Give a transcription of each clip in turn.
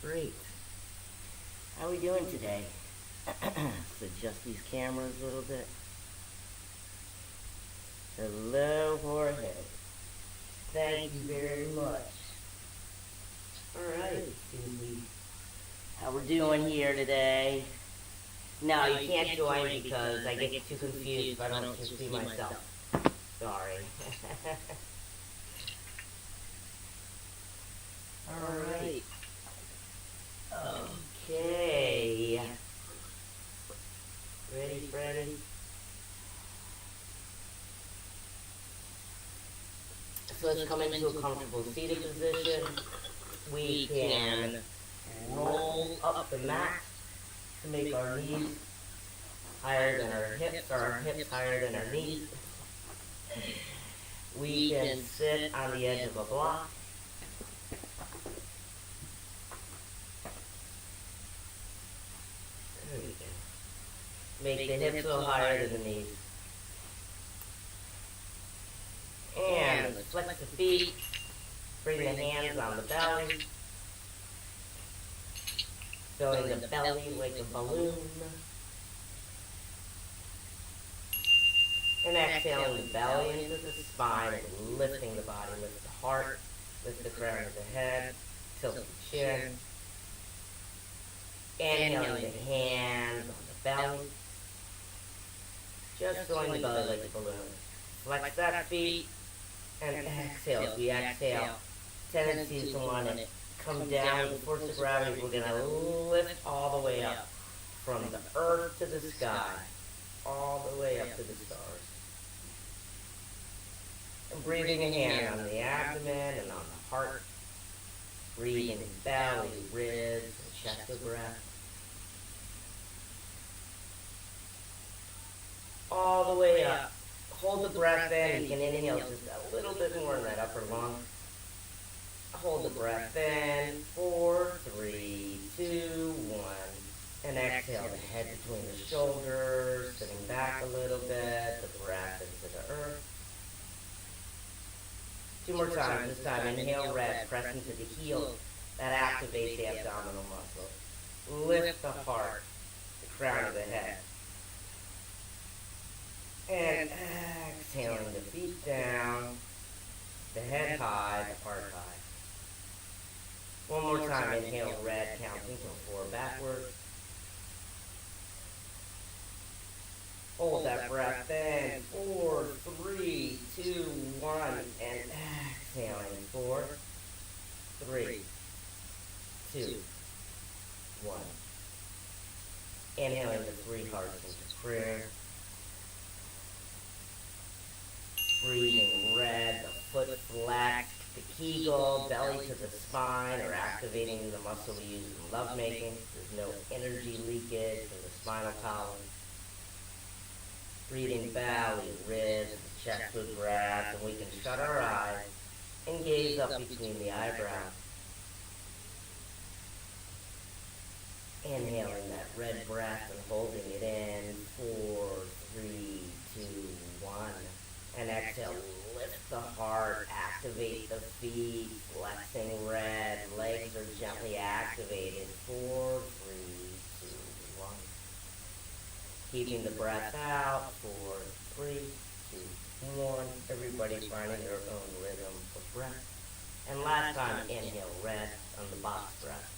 Great. How are we doing today? Let's adjust these cameras a little bit. Hello, Jorge. Thank you very much. Alright, how we're doing here today. No, you can't join because I get too confused if I don't just see myself. Sorry. Alright. Okay. Ready, Freddy? So let's come into a comfortable seated position. We can roll up the mat to make our knees higher than our hips, or our hips higher than our knees. We can sit on the edge of a block. There we go. Make the hips a little higher than the knees. And flex the feet. Bring the hands on the belly. Filling the belly like a balloon. And exhaling the belly into the spine, lifting the body, lift the heart, lift the crown of the head, tilt the chin. Inhaling the hands on the belly. Just filling the belly like a balloon. Flex that feet and exhale. As we exhale, tendencies to want to come down with the force of gravity. We're going to lift all the way up from the earth to the sky, all the way up to the stars. And breathing a hand on the abdomen and on the heart. Breathing belly, ribs, and chest of breath. All the way up. Hold the breath in. You can inhale just a little bit more in that upper lung. Hold the breath in. 4, 3, 2, 1. And exhale the head between the shoulders, sitting back a little bit, the breath into the earth. 2 more times. This time, inhale red, press into the heels. That activates the abdominal muscle. Lift the heart, the crown of the head. And exhaling the feet down, the head high, the heart high. 1 more time, inhale red, counting from 4 backwards. Hold that breath in, 4, 3, 2, 1, and exhaling, 4, 3, 2, 1. Inhaling the 3 hearts into prayer. Breathing red, the foot flexed, the kegel, belly to the spine, or activating the muscle we use in lovemaking. There's no energy leakage in the spinal column. Breathing belly, ribs, chest with breath, and we can shut our eyes and gaze up between the eyebrows. Inhaling that red breath and holding it in. 4, 3, 2, 1. And exhale, lift the heart, activate the feet, flexing red, legs are gently activated. 4, 3, 2, 1. Keeping the breath out. 4, 3, 2, 1. Everybody finding their own rhythm of breath. And last time, inhale red on the box breath.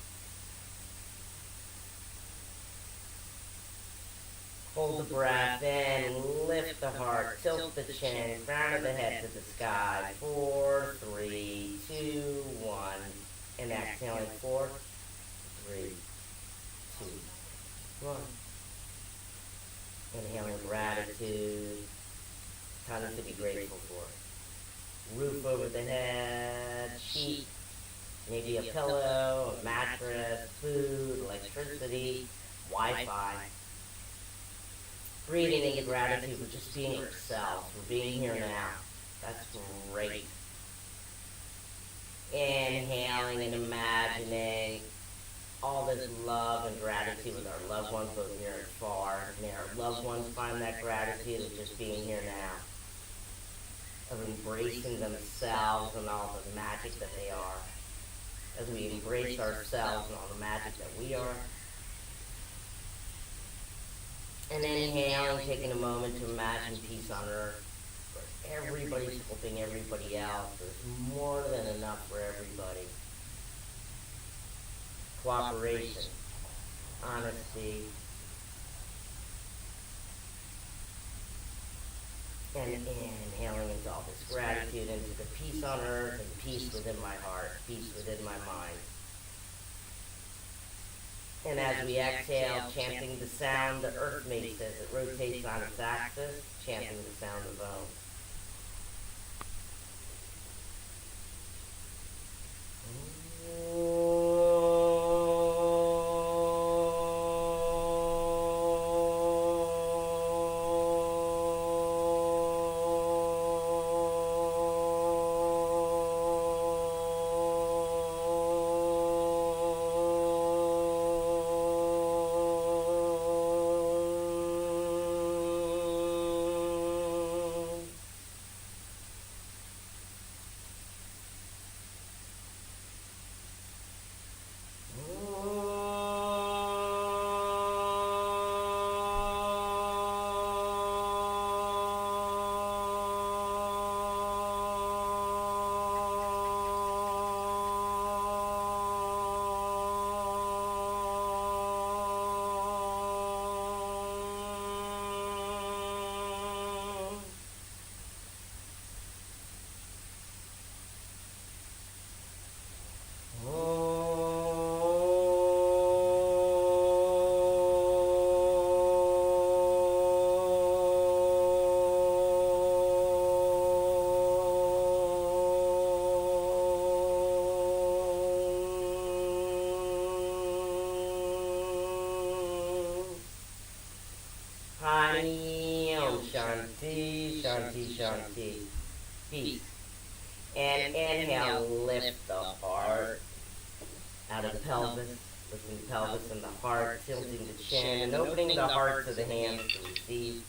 Hold the breath in, lift the heart, tilt the chin, crown of the head to the sky. 4, 3, 2, 1. And exhaling, 4, 3, 2, 1. Inhaling gratitude, tons to be grateful for. Roof over the head, sheet, maybe a pillow, a mattress, food, electricity, Wi-Fi. Breathing into gratitude for just being ourselves, for being here now. That's great. Inhaling and imagining all this love and gratitude with our loved ones, both near and far. May our loved ones find that gratitude of just being here now, of embracing themselves and all the magic that they are. as we embrace ourselves and all the magic that we are. And inhaling, taking a moment to imagine peace on earth. Where everybody's helping everybody else. There's more than enough for everybody. Cooperation, honesty, and inhaling into all this gratitude, into the peace on earth and peace within my heart, peace within my mind. And as we exhale, chanting the sound the earth makes as it rotates on its axis, chanting the sound of Om. Shanti, Shanti, Shanti. Peace. And inhale, lift the heart out of the pelvis, lifting the pelvis and the heart, tilting the chin, and opening the heart to the hands to receive.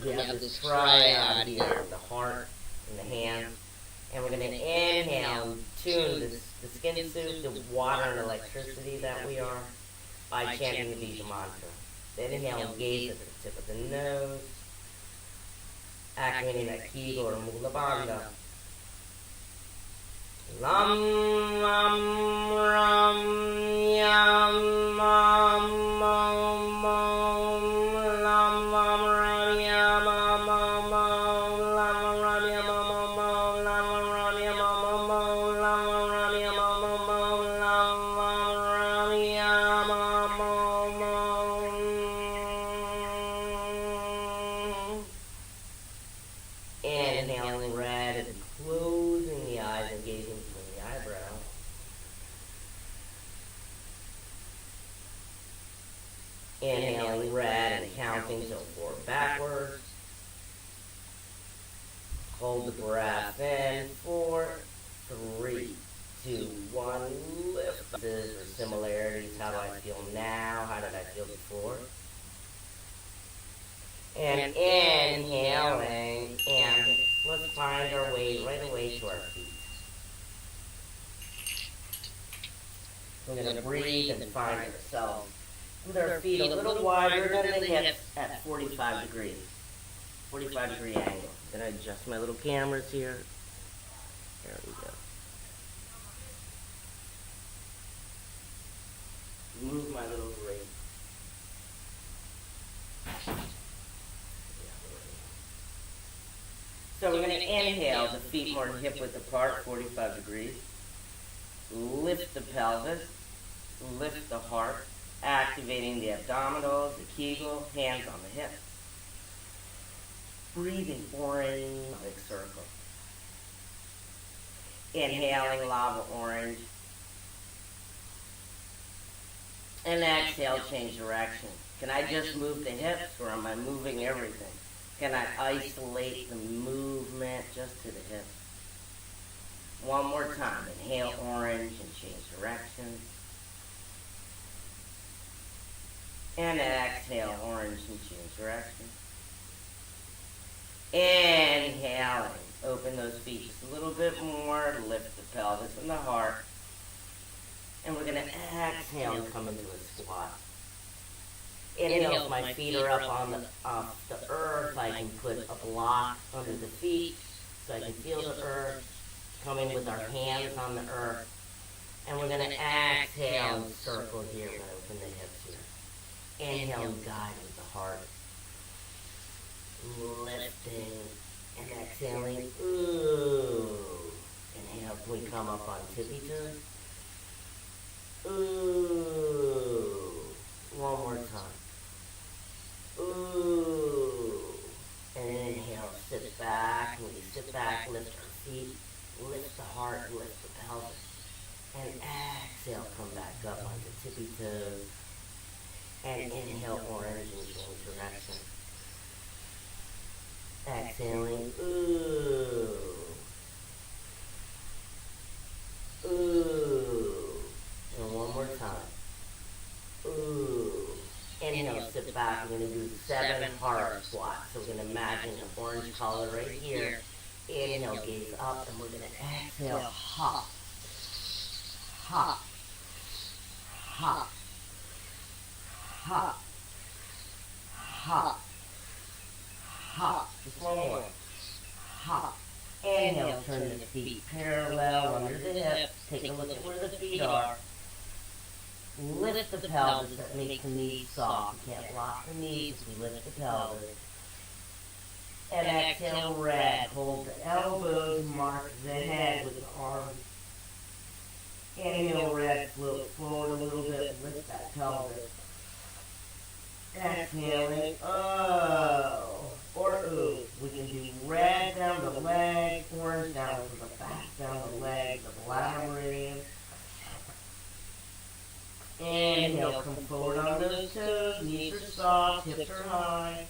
We have this triad here, the heart and the hands. And we're going to inhale and tune the skin suit, the water and electricity that we are, by chanting the Bija mantra. Then inhale and gaze at the tip of the nose, activating that Kegel or Mula Bandha. Lam Ram Ram Yam Mam Mam Mam Lam Ram Ram Yam Mam Mam Mam Lam Ram Yam Mam Mam Lam Ram Yam Mam Mam Lam Ram Yam Mam Mam Lam Ram Yam Mam Mam. Inhaling red and closing the eyes and gazing between the eyebrows. Inhaling red and counting till 4 backwards. Hold the breath in. 4, 3, 2, 1. Lift. Or similarities. How do I feel now? How did I feel before? And inhaling, and let's find our way right away to our feet. We're going to breathe and find ourselves with our feet a little wider than the hips at 45 degrees. 45 degree angle. I'm going to adjust my little cameras here. There we go. Move my little grate. So we're going to inhale, the feet more hip width apart, 45 degrees. Lift the pelvis, lift the heart, activating the abdominals, the Kegel, hands on the hips. Breathing orange, big circle. Inhaling lava orange. And exhale, change direction. Can I just move the hips or am I moving everything? Can I isolate the movement just to the hips? One more time. Inhale orange and change direction. And exhale orange and change direction. Inhaling. Open open those feet just a little bit more, lift the pelvis and the heart. And we're going to exhale and come into a squat. Inhale, if my feet are up on the earth, I can put a block under the feet so I can feel the earth, coming with our hands on the earth. And we're going to exhale and circle here. We're going to open the hips here. Inhale and guide with the heart. Lifting and exhaling. Ooh. Inhale, can we come up on tippy toes? Ooh. One more time. Ooh. And inhale, sit back. When we sit back, lift our feet, lift the heart, lift the pelvis. And exhale, come back up onto tippy toes. And inhale, orange, and change direction. Exhaling, ooh. Ooh. And one more time. Ooh. Inhale, sit back. We're going to do 7 heart squats. So we're going to imagine an orange color right here. Inhale, gaze up, and we're going to exhale, hop. Hop. Hop. Hop. Hop. Hop. Just one more. Hop. Inhale, turn the feet parallel under the hips. Take a look at where the feet are. Lift the pelvis, that makes the knees soft. You can't lock the knees as we lift the pelvis. And exhale, red. Hold the elbows, mark the head with the arms. Inhale, red, float forward a little bit, lift that pelvis. Exhaling, oh, or ooh. We can do red down the leg, orange down to the back, down the leg, the bladder meridian. Inhale, come forward on those toes, knees are soft, hips are high.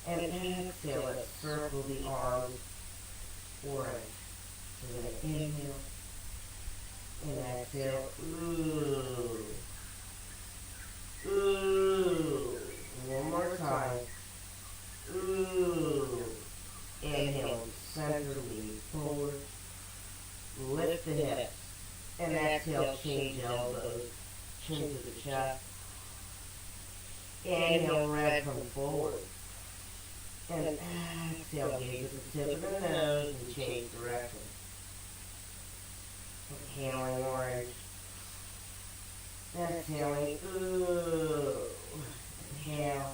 And exhale, let's circle the arms, orange. So we're going to inhale, and exhale, ooh. Ooh. One more time. Ooh. Inhale, center, lean forward. Lift the hips. And exhale, change elbows. Chin to the chest. Inhale, red, come forward. And exhale, gaze at the tip of the nose and change direction. Inhaling, orange. Exhaling, ooh. Inhale.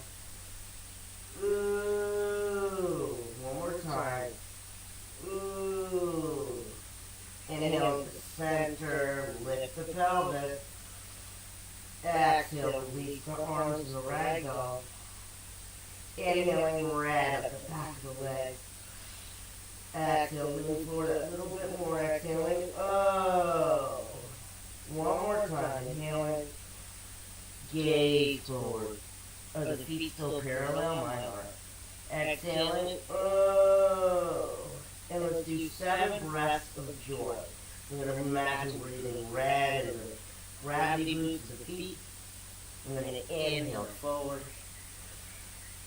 Ooh. One more time. Ooh. Inhale to center, lift the pelvis. Exhale, release the arms in the ragdoll. Inhaling, red up the back of the leg. Exhale, lean forward a little bit more. Exhaling, oh. One more time. Inhaling. Gaze forward. Are the feet still parallel? Mine are. Exhaling. Oh. And let's do 7 breaths of joy. We're going to imagine breathing red and the gravity boots of the feet. We're going to inhale forward.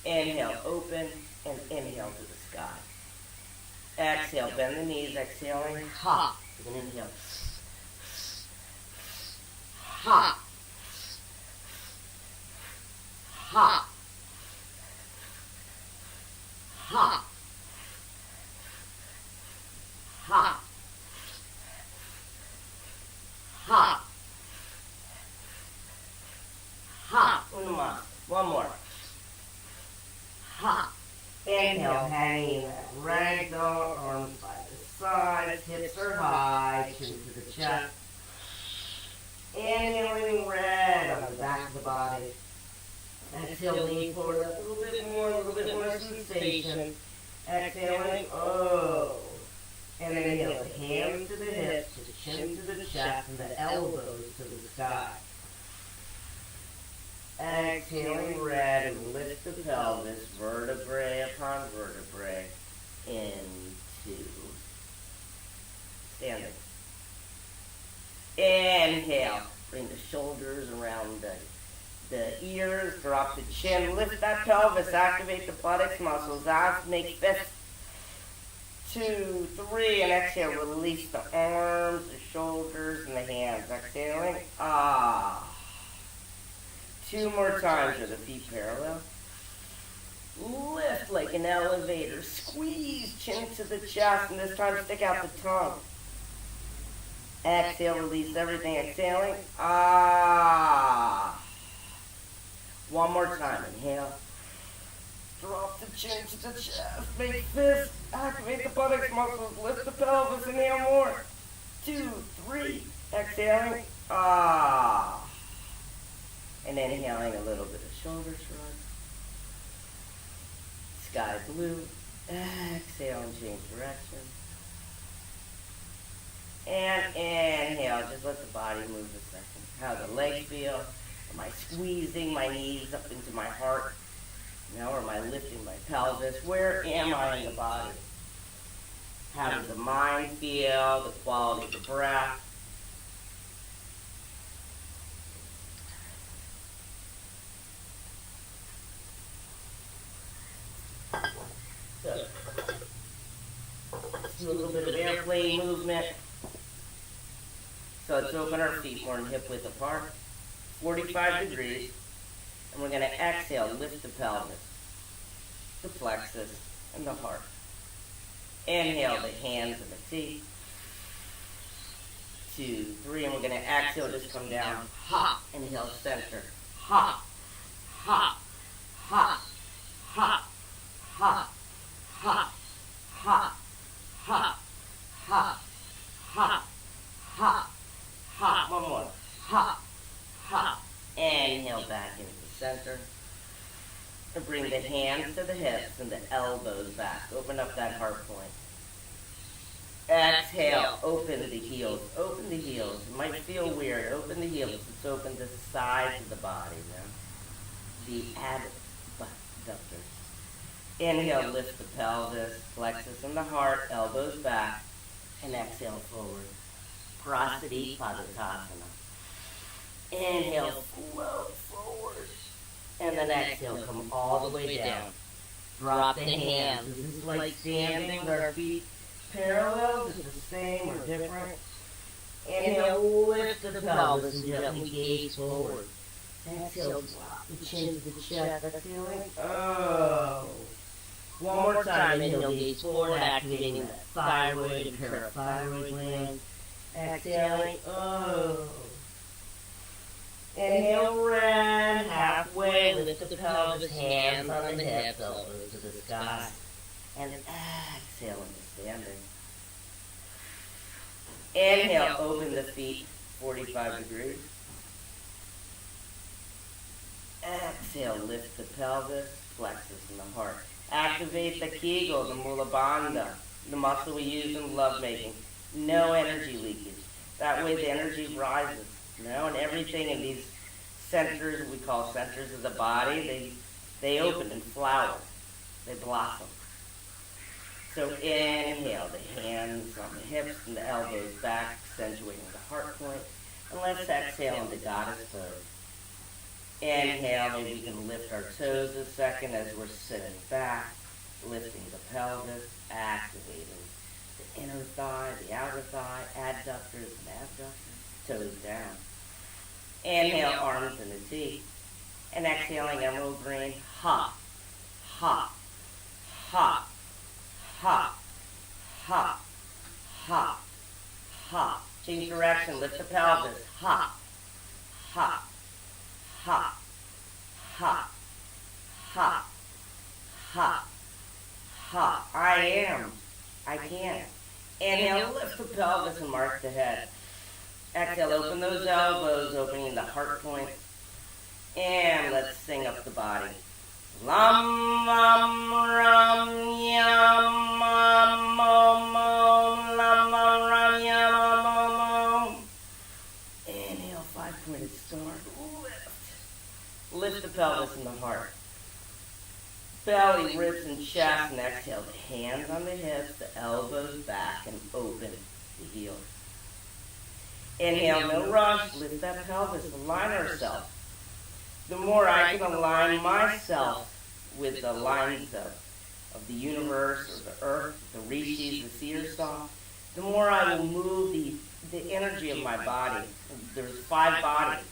Inhale, open. And inhale to the sky. Exhale, bend the knees. Exhaling. Hop. We're going to inhale. Hop. Hop. Hop. Hop. Hop. Hop. One more. Hop. Inhale, hanging that ragdoll, arms by the sides, hips are high, chin to the chest. Inhaling red on the back of the body. Exhale, lean forward a little bit more sensation. Exhaling, oh. And then inhale, hands to the hips, the chin to the chest, and the elbows to the sky. Exhaling red and lift the pelvis, vertebrae upon vertebrae, into standing. Inhale, bring the shoulders around the ears, drop the chin, lift that pelvis, activate the buttocks muscles, ask, make fists. 2, 3, and exhale, release the arms, the shoulders, and the hands. Exhaling, ah. 2 more times with the feet parallel. Lift like an elevator. Squeeze chin to the chest, and this time stick out the tongue. Exhale, release everything. Exhaling, ah. 1 more time. Inhale. Drop the chin to the chest. Make fists. Activate the buttocks muscles. Lift the pelvis. Inhale more. 2, 3. Exhaling, ah. And inhaling a little bit of shoulder shrug. Sky blue. Exhale and change direction. And inhale. Just let the body move a second. How the legs feel. Am I squeezing my knees up into my heart? Now, or am I lifting my pelvis? Where am I in the body? How does the mind feel? The quality of the breath? So, let's do a little bit of airplane movement. So let's open our feet more than hip width apart. 45 degrees. And we're going to exhale, lift the pelvis, the plexus, and the heart. Inhale, the hands and the feet. 2, 3, and we're going to exhale, just come down. Ha! Inhale, center. Ha! Ha! Ha! Ha! Ha! Ha! Ha! Ha! Ha! Ha! Ha! Ha! One more. Ha! Ha! Inhale back into the center. And bring the hands to the hips and the elbows back. Open up that heart point. Exhale. Open the heels. Open the heels. It might feel weird. Open the heels. Let's open the sides of the body now. The adductors. Inhale, lift the pelvis, plexus and the heart, elbows back. And exhale, forward. Prasadi Padottanasana. Inhale, float forward. And then exhale, come all the way down. Drop the hands. This is like standing with our feet parallel. Is it the same or different? Inhale, lift the pelvis and gently gaze forward. Exhale, drop the chin to the chest. Exhaling, oh. 1 more time. Inhale, gaze forward, activating the thyroid and parathyroid glands. Exhaling, oh. Inhale, round, halfway, lift the pelvis, hands on the hips, elbows to the sky. And exhale into standing. Inhale, open the feet, 45 degrees. Exhale, lift the pelvis, plexus and the heart. Activate the Kegel, the Mula Bandha, the muscle we use in lovemaking. No energy leakage. That way the energy rises. And everything in these centers, we call centers of the body, they open and flower. They blossom. So inhale, the hands on the hips and the elbows back, accentuating the heart point. And let's exhale into Goddess pose. Inhale, maybe we can lift our toes a second as we're sitting back, lifting the pelvis, activating the inner thigh, the outer thigh, adductors and abductors, toes down. Inhale, arms in the T. And exhaling, emerald green, ha, ha, ha, ha, ha, ha, ha. Change direction, lift the pelvis, ha, ha. Ha, ha, ha, ha, ha. I am. I can. Inhale, lift the pelvis and mark the head. Exhale, open those elbows, opening the heart point. And let's sing up the body. Lam, lam, ram, yam, mam, mom, mom, lam, lam, ram, yam, mam, mom, mom. Inhale, 5-pointed star. Lift the pelvis and the heart. Belly, ribs, and chest, and exhale. The hands on the hips, the elbows back, and open the heels. Inhale, no rush. Lift that pelvis. Align ourselves. The more I can align myself with the lines of the universe, or the earth, the rishis, the seer saw, the more I will move the energy of my body. There's 5 bodies.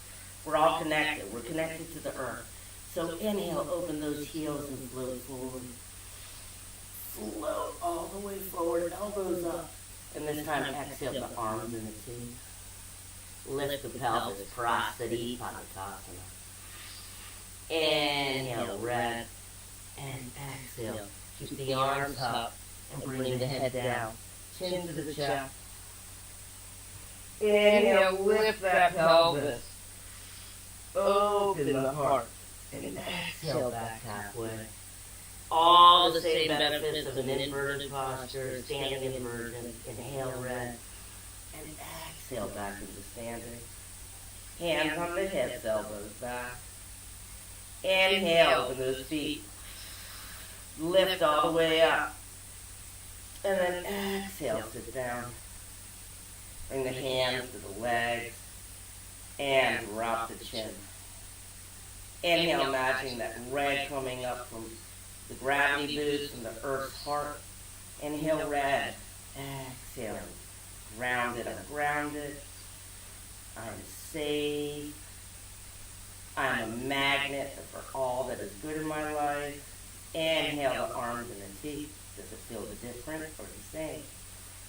We're all connected. We're connected to the earth. So inhale, open those heels and float forward. Float all the way forward, elbows up. And this time exhale the arms and the feet. Lift the pelvis, Prasthiti Padakasana. Inhale, red. And exhale. Keep the arms up and bring the head down. Chin to the chest. Inhale, lift that pelvis. Open the heart. And exhale back halfway. All the same benefits of an inverted posture, standing inversion. Inhale, red. And exhale back into standing. Hands on the hips, elbows back. Inhale, open those feet. Lift all the way up. And then exhale, sit down. Bring the hands to the legs. And drop the chin. Inhale, imagining that red coming up from the gravity boost from the earth's heart. Inhale, red. Exhale. Grounded, I'm grounded. I'm safe. I'm a magnet for all that is good in my life. Inhale, the arms and the feet. Does it feel different or the same?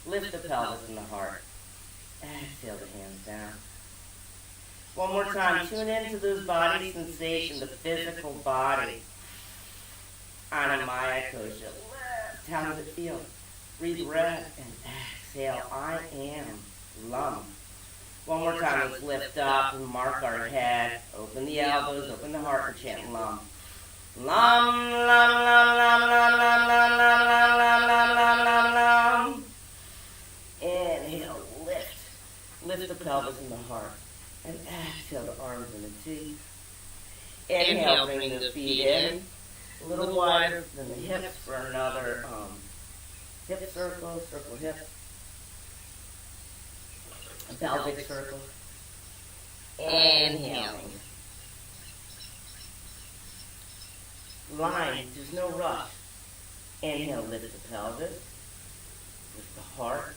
Lift the pelvis and the heart. Exhale the hands down. One more time, tune into those body sensations, the physical body. Anamaya Kosha. How does it feel? Breathe red and exhale. I am Lum. One more time, let's lift up and mark our head. Open the elbows, open the heart, and chant Lum. Lum, lum, lum, lum, lum, lum, lum, lum, lum, lum, lum, lum, lum. Inhale, lift. Lift the pelvis and the heart. And exhale the arms and the feet. Inhale, bring the feet in. A little wider than the hips for another hip circle, circle hip. A pelvic circle. Inhaling. Line, there's no rush. Inhale, lift the pelvis. Lift the heart.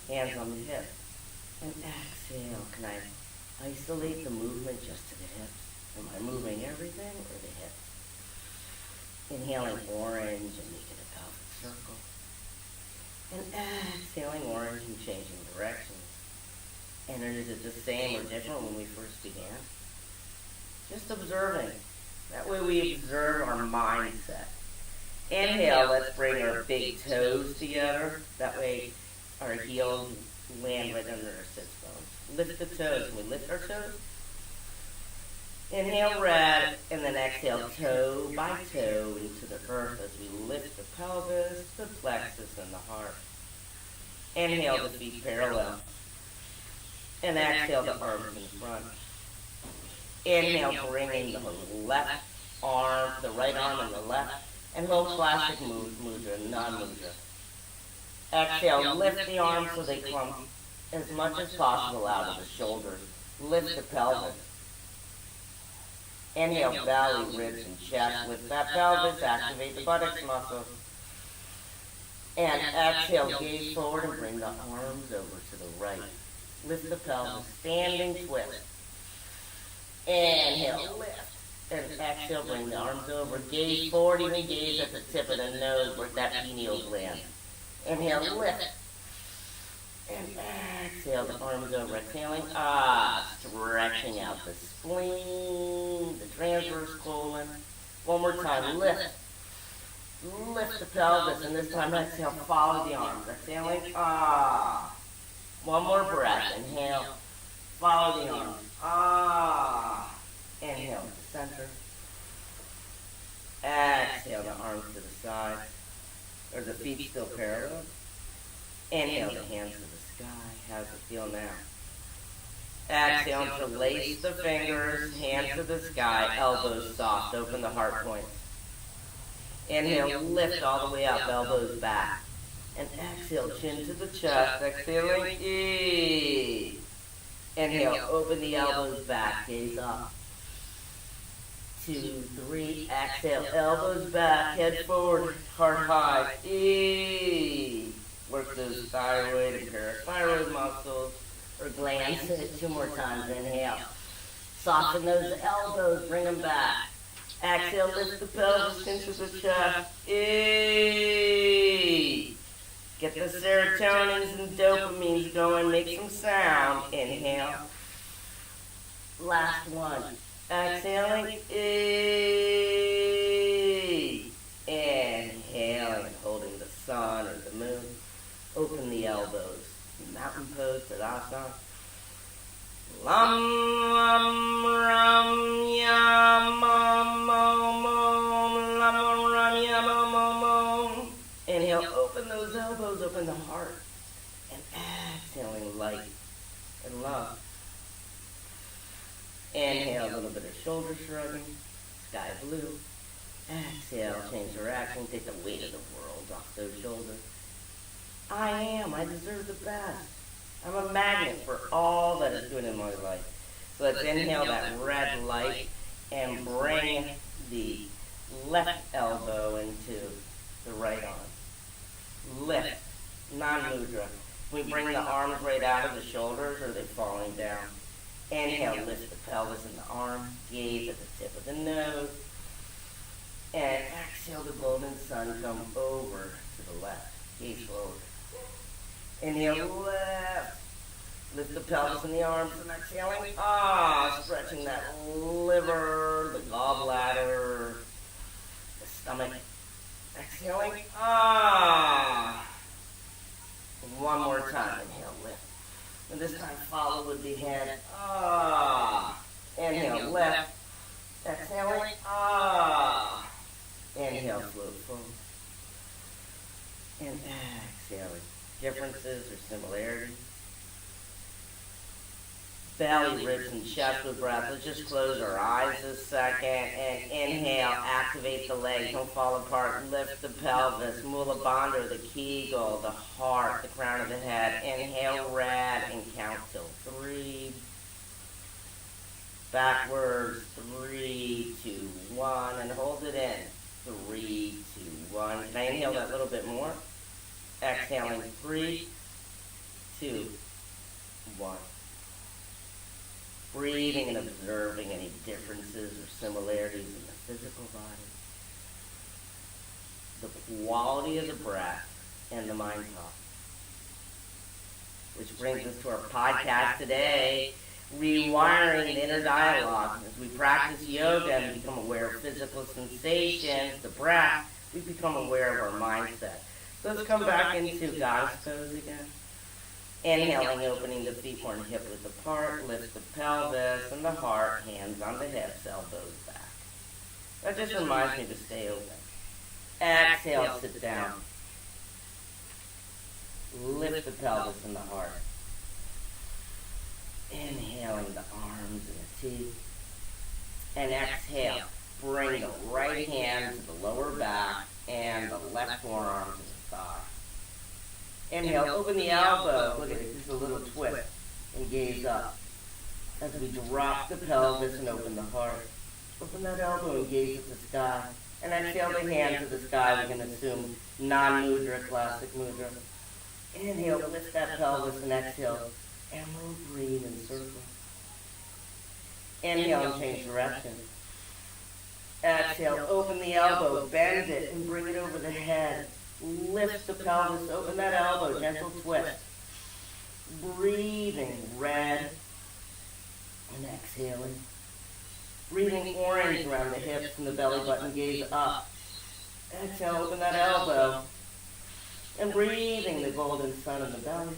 Hands on the hips. And exhale, can I isolate the movement just to the hips? Am I moving everything or the hips? Inhaling orange and making a pelvic circle. And exhaling orange and changing directions. And is it the same or different when we first began? Just observing. That way we observe our mindset. Inhale, let's bring our big toes together. That way our heels land right under our sits bones. Lift the toes. Can we lift our toes? Inhale, red, and then exhale, toe by toe into the earth as we lift the pelvis, the plexus, and the heart. Inhale, the feet parallel. And exhale, the arms in front. Inhale, bringing the left arm, the right arm and the left, and hold classic mudra, non-mudra. Exhale, lift the arms so they come as much as possible out of the shoulders. Lift the pelvis. Inhale, belly, ribs, and chest. Lift that pelvis, activate the buttocks muscles. And exhale, gaze forward and bring the arms over to the right. Lift the pelvis, standing twist. Inhale, lift. And exhale, bring the arms over. Gaze forward, even gaze at the tip of the nose where that pineal gland. Inhale, lift. And exhale, the arms over. Exhaling, stretching out the spleen, the transverse colon. One more time, lift. Lift the pelvis, and this time exhale, follow the arms. Exhaling, One more breath. Inhale, follow the arms. Inhale to the center. Exhale, the arms to the side. Or the feet still parallel. Inhale, the hands to the sky. How's it feel now? Exhale, interlace the fingers, hands to the sky, elbows soft, open the heart point. Inhale, lift all the way up, elbows back. And exhale, chin to the chest, exhaling, ease. Inhale, open the elbows back, gaze up. 2, 3. Exhale, elbows back, head forward, heart high. Work those thyroid and parathyroid muscles or glands. 2 more times. Inhale. Soften those elbows, bring them back. Exhale, lift the pelvis into the chest. Get the serotonins and dopamines going. Make some sound. Inhale. Last one. Exhaling. Inhaling, holding the sun or the moon. Open the elbows. Mountain pose, Tadasana. Lam lam ram yam om om om lam ram yam om om om. Inhale, open those elbows, open the heart. And exhaling light and love. Inhale, a little bit of shoulder shrugging, sky blue. Exhale, change direction, take the weight of the world off those shoulders. I deserve the best. I'm a magnet for all that is good in my life. So let's inhale that red light and bring the left elbow into the right arm. Lift, non-mudra. We bring the arms right out of the shoulders, or are they falling down? Inhale, lift the pelvis and the arm, gaze at the tip of the nose. And exhale, the golden sun come over to the left. Gaze forward. Inhale, left. Lift the pelvis and the arms, and exhaling. Stretching that liver, the gallbladder, the stomach. Exhaling. One more time. Inhale, lift. And this time follow with the head. Inhale, left. Exhaling. Inhale, float forward. And exhaling. Differences or similarities? Belly, ribs, and chest with breath. Let's just close our eyes a second and inhale. Activate the legs. Don't fall apart. Lift the pelvis. Mula Bandha, the Kegel, the heart, the crown of the head. Inhale, red, and count till 3. Backwards. 3, 2, 1, and hold it in. 3, 2, 1. Can I inhale that little bit more? Exhaling. 3, 2, 1. Breathing and observing any differences or similarities in the physical body. The quality of the breath and the mind talk. Which brings us to our podcast today, rewiring the inner dialogue. As we practice yoga and become aware of physical sensations, the breath, we become aware of our mindset. So let's come back into goddess pose again. Inhaling, opening the feet more hip width apart, lift the pelvis and the heart, hands on the hips, elbows back. That just reminds me to stay open. Exhale, sit down. Lift the pelvis and the heart. Inhaling the arms and the teeth. And exhale, bring the right hand to the lower back and the left forearm to the thigh. Inhale, open the elbow. Look at it, just a little twist. And gaze up. As we drop the pelvis and open the heart. Open that elbow and gaze at the sky. And exhale the hand to the sky. We can assume non-mudra, classic mudra. Inhale, lift that pelvis and exhale. And we'll breathe in circles. Inhale and change direction. Exhale, open the elbow, bend it, and bring it over the head. Lift the pelvis, open that elbow, gentle twist. Breathing red and exhaling. Breathing orange around the hips and the belly button, gaze up. Exhale, open that elbow. And breathing the golden sun in the belly.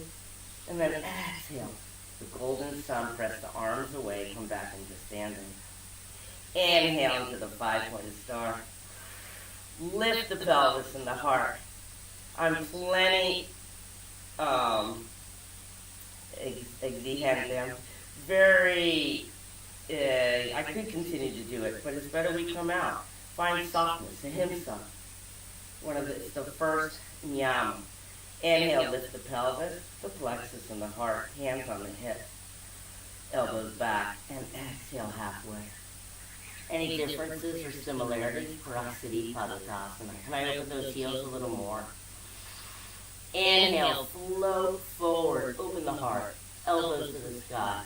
And then exhale, the golden sun, press the arms away, come back into standing. Inhale into the 5-pointed star. Lift the pelvis and the heart. I'm plenty exhale. Very, I could continue to do it, but it's better we come out. Find softness, ahimsa. It's the first nyama. Inhale, lift the pelvis, the plexus and the heart, hands on the hips, elbows back, and exhale halfway. Any differences or similarities? Parasati Padottasana. Can I open those heels a little more? Inhale, float forward, open the heart, elbows to the sky.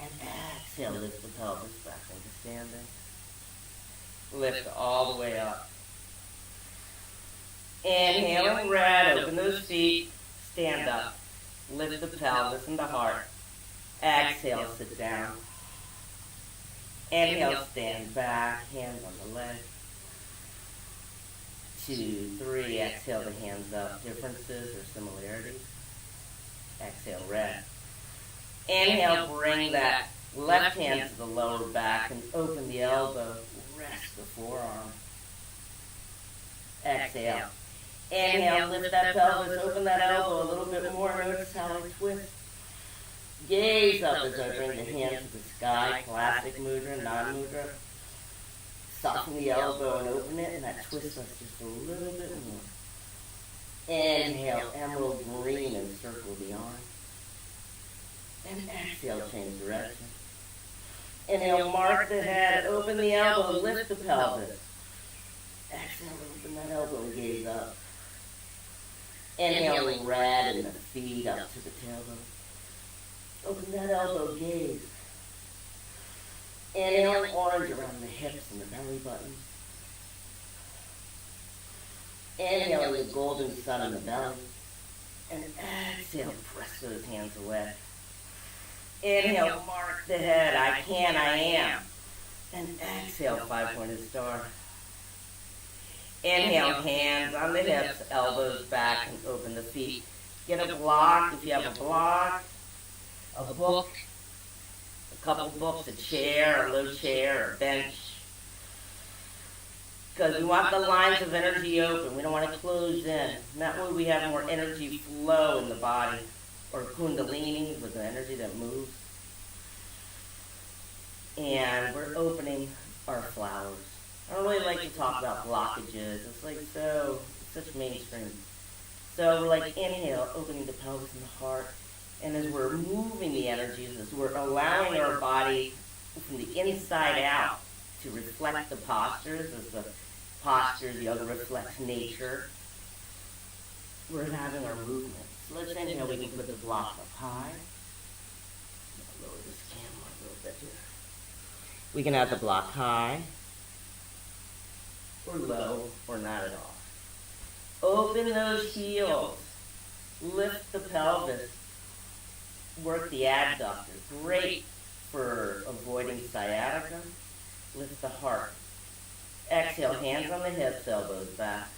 And exhale, lift the pelvis back into standing. Lift all the way up. Inhale, red, open those feet, stand up. Lift the pelvis and the heart. Exhale, sit down. Inhale, stand back, hands on the leg. 2, 3, exhale the hands up. Differences or similarities? Exhale, red. Inhale, bring that left hand to the lower back and open the elbow. Rest the forearm. Exhale. Inhale, lift that pelvis, open that elbow a little bit more. Notice how I twist. Gaze up as I bring the hand to the sky. Classic mudra, non-mudra. Soften the elbow and open it, and that twists us just a little bit more. Inhale, emerald green, and circle the arm. And exhale, change direction. Inhale, mark the head, open the elbow, lift the pelvis. Exhale, open that elbow and gaze up. Inhaling red and the feet up to the tailbone. Open that elbow, gaze. Inhaling orange around the hips and the belly button. Inhaling the golden sun in the belly. And exhale, press those hands away. Inhale, mark the head, I can, I am. And exhale, 5-pointed star. Inhale, hands on the hips, elbows back, and open the feet. Get a block if you have a block, a book, a couple books, a chair, a low chair, a bench. Because we want the lines of energy open. We don't want to close in. And that way we have more energy flow in the body. Or Kundalini with the energy that moves. And we're opening our flowers. I don't really like to talk about blockages. It's like such mainstream. So we're like, inhale, opening the pelvis and the heart. And as we're moving the energies, as we're allowing our body from the inside out to reflect the postures, as the postures, yoga reflects nature, we're having our movement. So let's inhale, we can put the block up high. Lower this camera a little bit here. We can have the block high, or low, or not at all. Open those heels. Lift the pelvis. Work the adductors. Great for avoiding sciatica. Lift the heart. Exhale, hands on the hips, elbows back.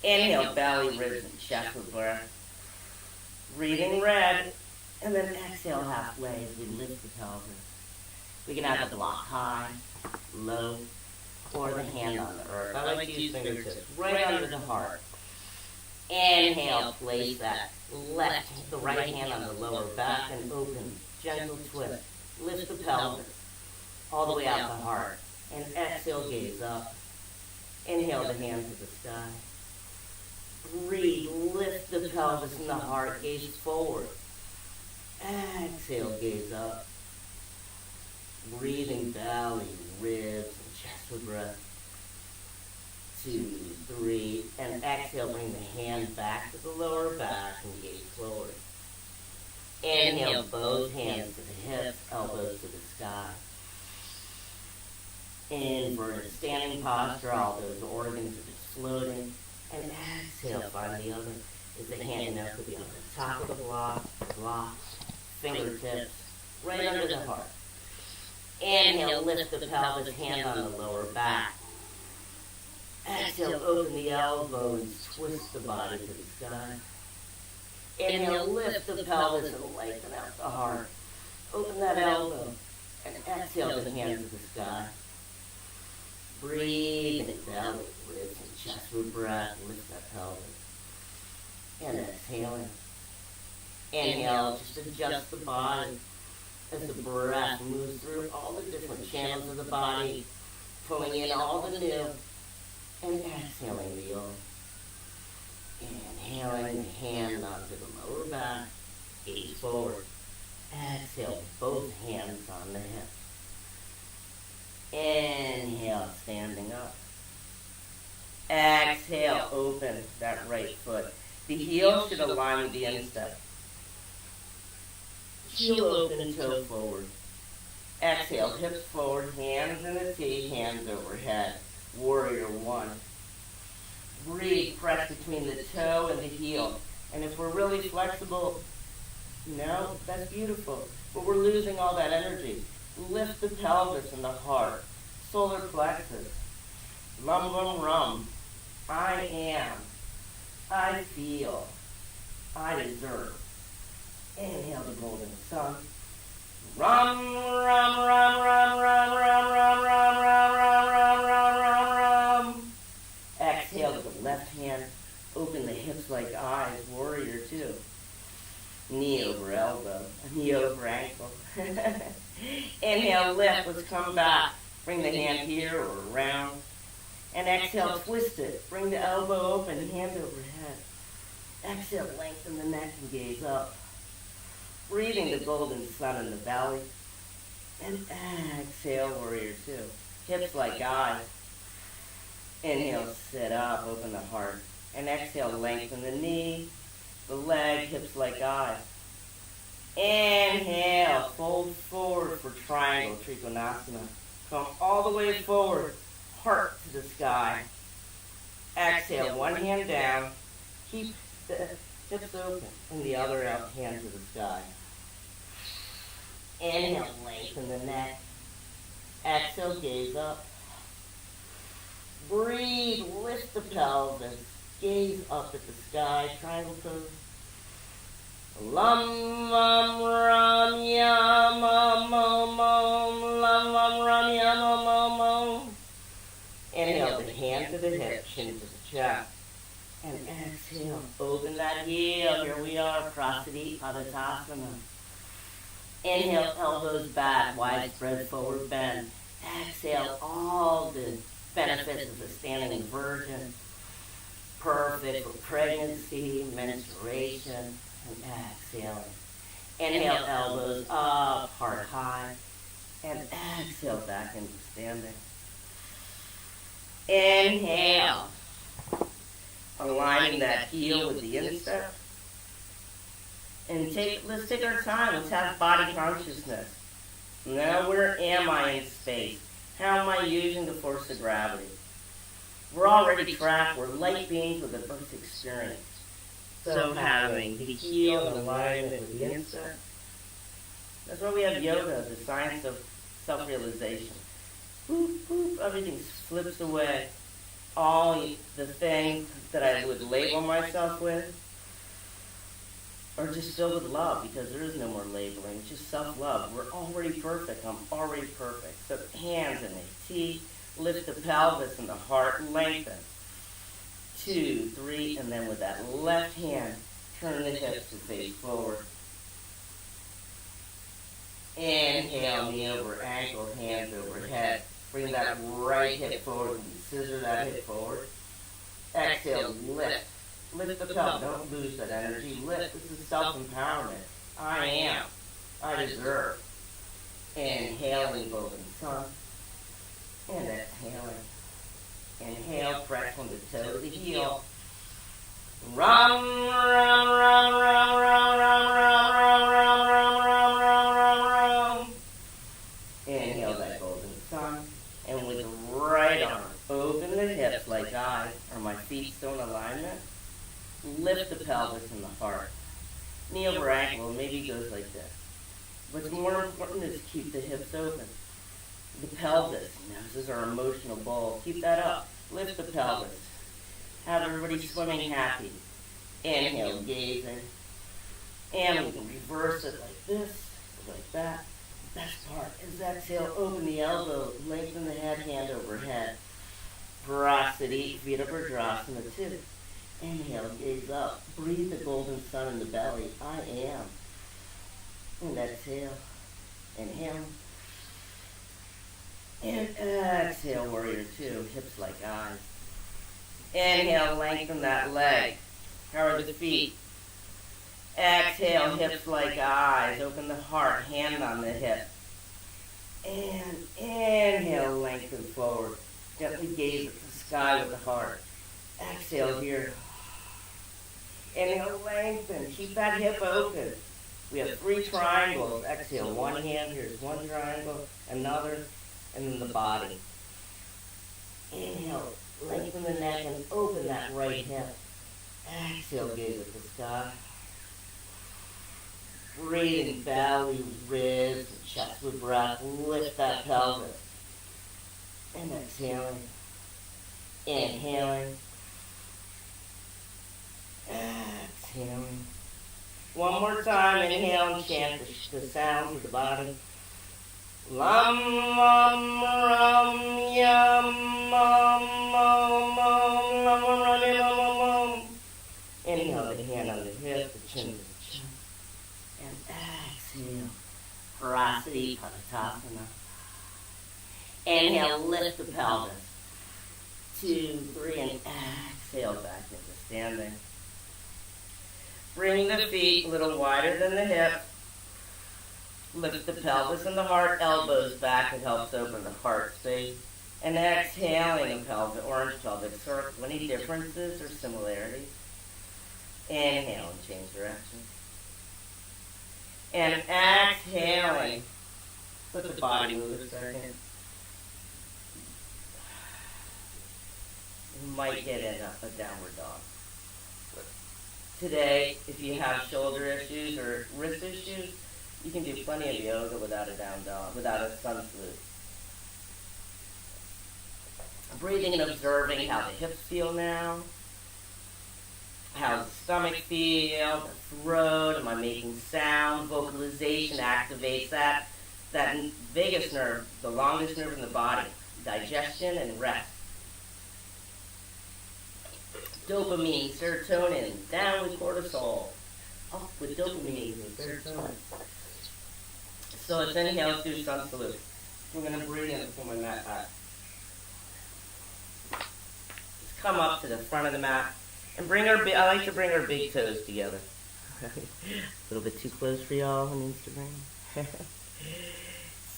Inhale, belly, ribs, and chest with breath. Breathing red. And then exhale halfway as we lift the pelvis. We can have the block high, low, or the hand on the earth. I like to use fingertips right under the heart. Inhale, place that the right hand on the lower back and open, gentle twist. Lift the pelvis all the way out the heart. And exhale, gaze up. Inhale the hand to the sky. Breathe, lift the pelvis and the heart, gaze forward. Exhale, gaze up. Breathing belly, ribs, and chest with breath. 2, 3, and exhale, bring the hand back to the lower back and gaze forward. Inhale, both hands to the hips, elbows to the sky. Inverted standing posture, all those organs are just floating. And exhale, find the other. Is the hand now could be on the top of the block, fingertips, right under the heart. Inhale, lift the pelvis, hand on the lower back. Exhale, open the elbow and twist the body to the sky. Inhale, lift the pelvis and lengthen out the heart. Open that elbow and exhale the hand to the sky. Breathe in belly, ribs, and chest with breath. Lift that pelvis. And exhaling. Inhale, just adjust the body as the breath moves through all the different channels of the body, pulling in all the new, and exhaling the old. Inhaling the hand onto the lower back, gaze forward. Exhale, both hands on the hips. Inhale, standing up. Exhale, open that right foot. The heel should align with the instep. Heel open, toe forward. Exhale, hips forward, hands in the T, hands overhead. Warrior one. Breathe, press between the toe and the heel. And if we're really flexible, no, that's beautiful. But we're losing all that energy. Lift the pelvis and the heart. Solar plexus. Lum, lum, rum. I am. I feel. I deserve. Inhale the golden sun. Rum, rum, rum, rum, rum, rum, rum, rum, rum, rum, rum, rum, rum, rum. Exhale with the left hand. Open the hips like eyes. Warrior two. Knee over elbow. Knee over ankle. Inhale, lift. Let's come back. Bring the hand here or around. And exhale, twist it. Bring the elbow open, hand overhead. Exhale, lengthen the neck and gaze up. Breathing the golden sun in the belly. And exhale, warrior two. Hips like eyes. Inhale, sit up, open the heart. And exhale, lengthen the knee, the leg, hips like eyes. Inhale, fold forward for triangle, Trikonasana. Come all the way forward, heart to the sky. Exhale, one hand down. Keep the hips open and the other hand to the sky. Inhale, lengthen the neck. Exhale, gaze up. Breathe, lift the pelvis. Gaze up at the sky, triangle pose. Lum, lum, ram, yam, mum, mum, mum, lum, lum, ram, yam, mum, mum, mum. Inhale, the hand to the hip, chin to the chest. And exhale, open that heel. Here we are, Prasadi Padasana. Inhale, elbows back, wide spread, forward bend. Exhale, all the benefits of the standing inversion. Perfect for pregnancy, menstruation, and exhaling. Inhale, elbows up, heart high. And exhale, back into standing. Inhale. Aligning that heel with the instep. And let's take our time. Let's have body consciousness. Now, where am I in space? How am I using the force of gravity? We're already trapped. We're light beings with a birth experience. So having the heel in alignment with the instep. That's why we have yoga, the science of self-realization. Boop, boop, everything flips away. All the things that I would label myself with are just filled with love, because there is no more labeling. It's just self-love. We're already perfect. I'm already perfect. So hands in the T, lift the pelvis and the heart, lengthen. 2, 3, and then with that left hand, turn the hips to face forward. Inhale, knee over ankle, hands overhead. Bring that right hip forward and scissor that hip forward. Exhale, lift. Lift the pelvis. Don't lose that energy. Lift. This is self-empowerment. I am. I deserve. Inhaling, golden sun. And exhaling. Inhale, press from the toe to the heel. Rum, rum, rum, rum, rum, rum, rum, rum, rum, rum, rum, rum, rum, rum. Inhale that golden sun. And with the right arm, open the hips like I, or my feet still in alignment. Lift the pelvis and the heart. Knee over ankle, maybe it goes like this. What's more important is keep the hips open. The pelvis, this is our emotional bowl. Keep that up. Lift the pelvis. Have everybody swimming happy. Inhale, gazing. And we can reverse it like this, like that. Best part is exhale, open the elbow, lengthen the head, hand overhead. Prasadi, Virabhadrasana 2. Inhale, gaze up. Breathe the golden sun in the belly. I am. And exhale. Inhale. And exhale, warrior two. Hips like eyes. Inhale, lengthen that leg. How are the feet? Exhale, hips like eyes. Open the heart, hand on the hip. And inhale, lengthen forward. Gently gaze at the sky with the heart. Exhale here. Inhale, lengthen. Keep that hip open. We have 3 triangles. Exhale, one hand. Here's one triangle, another, and then the body. Inhale, lengthen the neck and open that right hip. Exhale, gaze at the sky. Breathing belly, ribs, and chest with breath. Lift that pelvis. And exhaling. Inhaling. Exhaling. One more time, inhale and chant the sounds of the body. Lam, lam, ram, yam, mam, mam, mam, lam, ram, lam, lam, lam. Inhale, the hand on the hip, the chin to the chin. And exhale, Parasati Padasana. Inhale, lift the pelvis. 2, 3, and exhale back into standing. Bring the feet a little wider than the hip. Lift the pelvis and the heart, elbows back. It helps open the heart space. And exhaling a pelvic, orange pelvic circle. Any differences or similarities? Inhale and change direction. And exhaling. Let the body move a second. You might get in a downward dog. Today, if you have shoulder issues or wrist issues, you can do plenty of yoga without a down dog, without a sun salute. Breathing and observing how the hips feel now. How the stomach feel, the throat, am I making sound? Vocalization activates that vagus nerve, the longest nerve in the body. Digestion and rest. Dopamine, serotonin, down with cortisol, up with dopamine and serotonin. So let's inhale, let's do sun salute. We're going to breathe in and pull my mat back. Let's come up to the front of the mat and I like to bring our big toes together. A little bit too close for y'all on Instagram.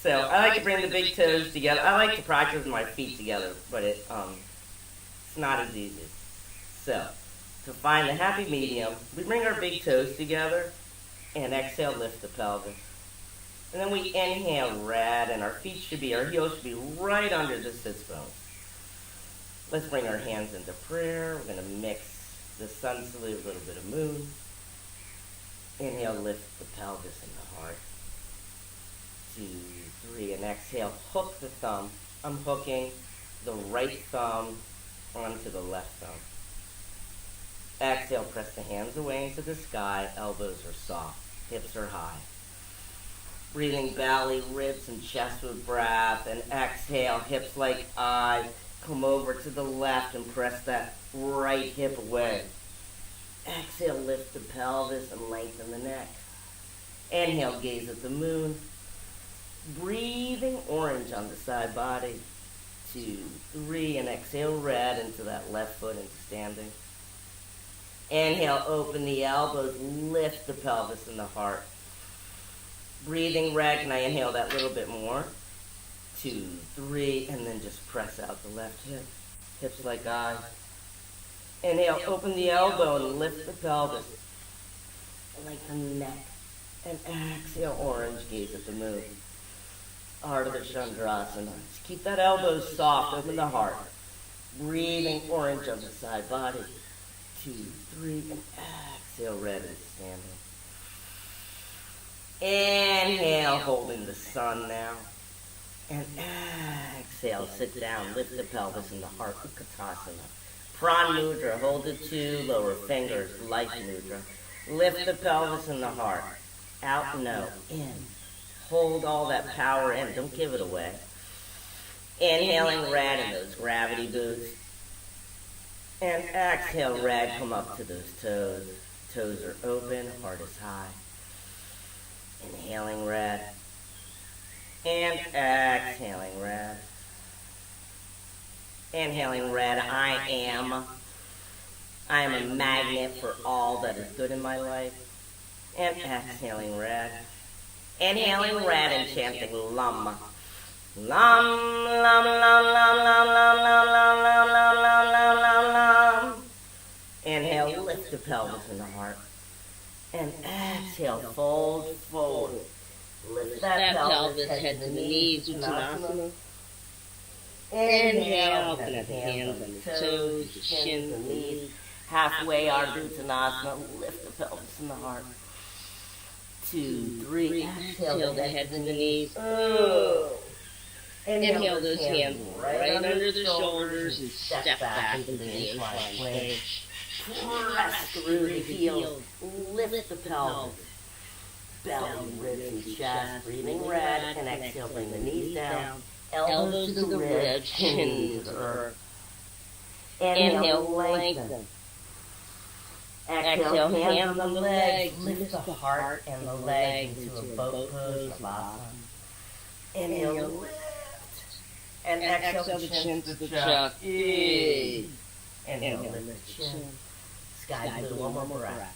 So I like to bring the big toes together. I like to practice with my feet together, but it's not as easy. So, to find the happy medium, we bring our big toes together and exhale, lift the pelvis. And then we inhale, red, and our heels should be right under the sits bones. Let's bring our hands into prayer. We're going to mix the sun salute, a little bit of moon. Inhale, lift the pelvis and the heart. 2, 3, and exhale, hook the thumb. I'm hooking the right thumb onto the left thumb. Exhale, press the hands away into the sky. Elbows are soft. Hips are high. Breathing belly, ribs, and chest with breath. And exhale, hips like eyes. Come over to the left and press that right hip away. Exhale, lift the pelvis and lengthen the neck. Inhale, gaze at the moon. Breathing orange on the side body. 2, 3, and exhale, red into that left foot into standing. Inhale, open the elbows, lift the pelvis and the heart. Breathing red, can I inhale that little bit more? 2, 3, and then just press out the left hip. Hips like eyes. Inhale, open the elbow and lift the pelvis. Lengthen the neck. And exhale, orange, gaze at the moon. Ardha Chandrasana. Just keep that elbow soft, open the heart. Breathing orange on the side body. 2, 3, and exhale, red and standing. Inhale, holding the sun now. And exhale, sit down, lift the pelvis and the heart, Utkatasana. Pran Mudra, hold the 2 lower fingers, light mudra. Lift the pelvis and the heart. Out, no, in. Hold all that power in, don't give it away. Inhaling red in those gravity boots. And exhale, red, come up to those toes. Toes are open, heart is high. Inhaling red. And exhaling red. Inhaling red, I am a magnet for all that is good in my life. And exhaling red. Inhaling red and chanting Lam. Lam, lam, lam, lam, lam, lam, lam, lam, lam, lam, lam, lam, lam, lam. Inhale, lift the pelvis and the heart. And exhale, fold forward. Lift that pelvis, head to the knees, Uttanasana. Inhale, connect the hands and the toes, the shins, the knees. Halfway, Ardha Uttanasana. Lift the pelvis and the heart. 2, 3. Exhale, the head and the knees. Inhale those hands right under the shoulders and step back into the incline plane. Press through the heels. Lift the pelvis. Belly, ribs, and chest. Breathing red. And exhale, bring the knees down. Elbows to the ribs. Chin to the earth. Inhale, lengthen. Exhale, hands on the legs. Lift the heart and the legs into a boat pose, Savasana. Inhale, lift. And exhale, the chin to the chest. Inhale, lift the chin. Sky blue, one more breath.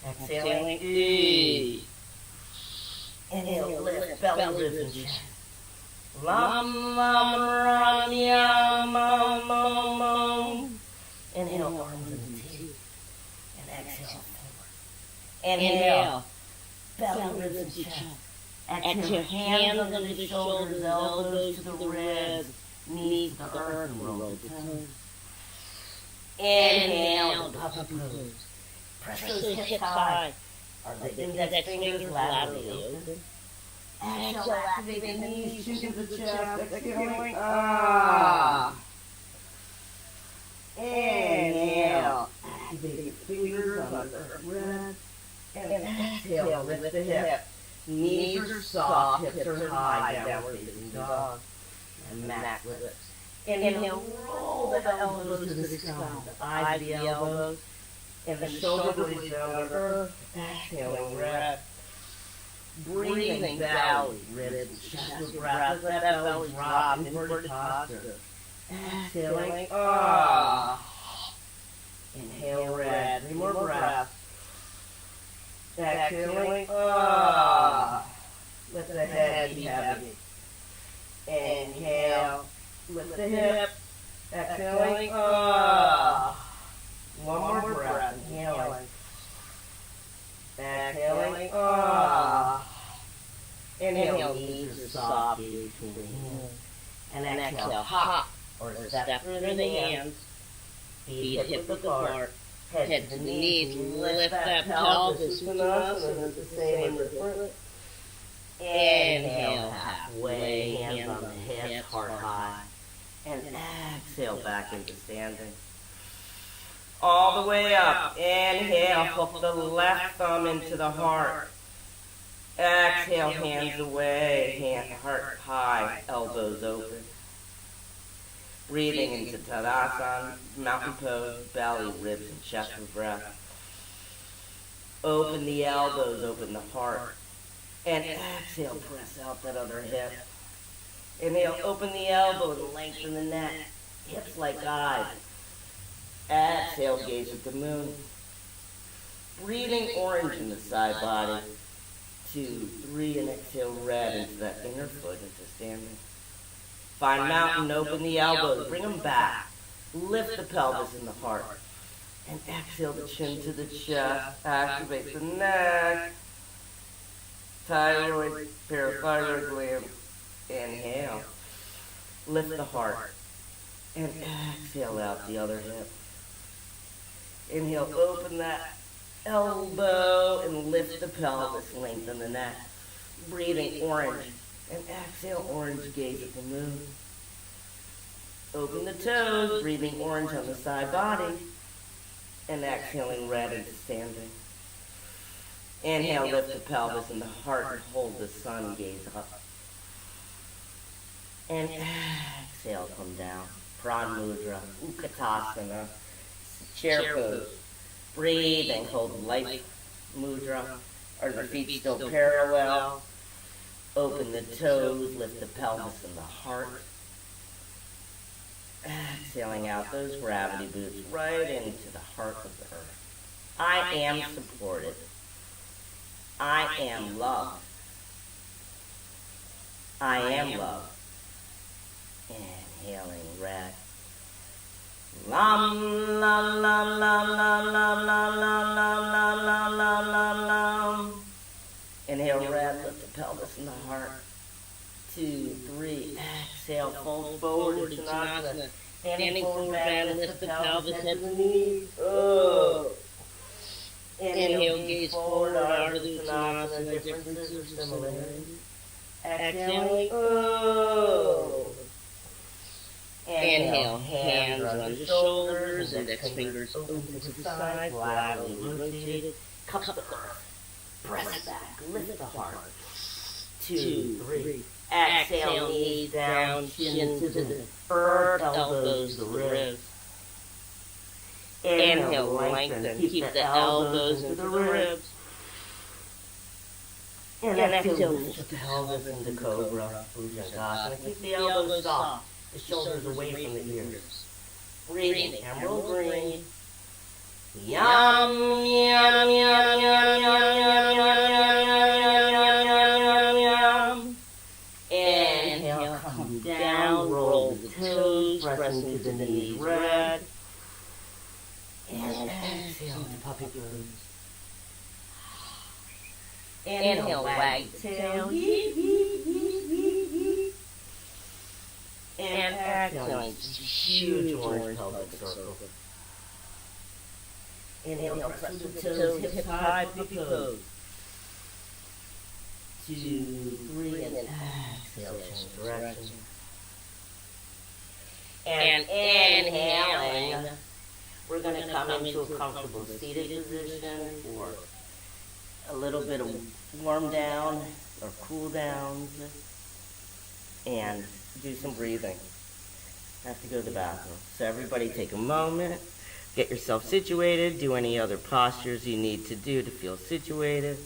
Exhaling. Inhale, lift, belly, ribs, and chest. Lam, lam, ram, yam, mom, mom, mom. Inhale, arms and teeth. And exhale, forward. Inhale, belly, ribs, and chest. Exhale, hands under the shoulders, elbows to the ribs, knees to the earth, and roll the toes. Inhale, puppy pose. Press those hips high. Are the index fingers laterally open? Exhale, activate the knees, chin to the chest. Exhaling. Inhale, activate the fingers on the breath. And exhale, lift the hips. Knees are soft, hips are high, downward facing dog. And max lifts. Inhale, roll the elbows to the sky, the eyes to the elbows, and the shoulder blades down to earth. Exhaling, breath. Breathing, belly, ribs, chest with breath. Let that belly drop, inverted posture. Exhaling, Inhale, red. 3 more breaths. Exhaling, Let the head be heavy. Inhale, lift the hip. Exhaling, One more breath. Inhaling. Exhaling, Inhale, knees are soft, gaze through the hands. And exhale, hop or step through the hands. Feet hip width apart. Head to the knees. Lift that pelvis. Uttanasana is the same as the front. Inhale halfway, hands on the hips, heart high. And exhale back into standing. All the way up. Inhale, hook the left thumb into the heart. Exhale, hands away, heart high, elbows open. Breathing into Tadasana, mountain pose, belly, ribs, and chest with breath. Open the elbows, open the heart. And exhale, press out that other hip. Inhale, open the elbow and lengthen the neck. Hips like eyes. Exhale, gaze at the moon. Breathing orange in the side body. 2, 3, and exhale red into that inner foot into standing. Find mountain, open the elbows, bring them back. Lift the pelvis and the heart. And exhale the chin to the chest. Activate the neck. Thyroid, parathyroid gland. Inhale. Lift the heart. And exhale out the other hip. Inhale, open that elbow and lift the pelvis, lengthen the neck. Breathing orange. And exhale, orange, gaze at the moon. Open the toes, breathing orange on the side body. And exhaling red into standing. Inhale, lift the pelvis and the heart and hold the sun, gaze up. And exhale, come down. Pran Mudra, Utkatasana, chair pose. Breathe and hold light mudra. Are the feet still parallel? Open the toes, lift the pelvis and the heart. Exhaling out those gravity boots right into the heart of the earth. I am supported. I am loved. I am loved. Inhaling red. Lam, lam, lam, lam, lam, lam, lam, lam, lam, lam, lam, lam, lam, lam. Inhale red, lift the pelvis and the heart. 2, 3, exhale, fold forward to Uttanasana. Standing forward bend, lift the pelvis, head to the knees. Oh. Inhale, gaze forward, Ardha Uttanasana, differences or similarities. Exhaling, oh. Inhale, hands on the shoulders, index fingers open to the side, laterally rotated. Cup the earth, press back, lift the heart. 2, 3. Exhale, knees down, chin to the earth, elbows to the ribs. Inhale, lengthen, keep the elbows into the ribs. And exhale, lift the pelvis into Cobra, Bhujangasana. Keep the elbows soft, the shoulders away from the ears. Breathing, emerald green. Yum, yum, yum, yum, yum, yum, yum, yum, yum, yum, yum. Inhale, come down, roll the toes, press into the knees, red. And exhale to puppy pose. Inhale, wag the tail. And exhaling, huge orange pelvic circle. Inhale, press the toes, hips high, puppy pose. 2, 3, and exhale, change direction. And inhaling, we're going to come into a comfortable seated position for a little bit of warm down or cool downs and do some breathing. I have to go to the bathroom. So everybody take a moment, get yourself situated, do any other postures you need to do to feel situated.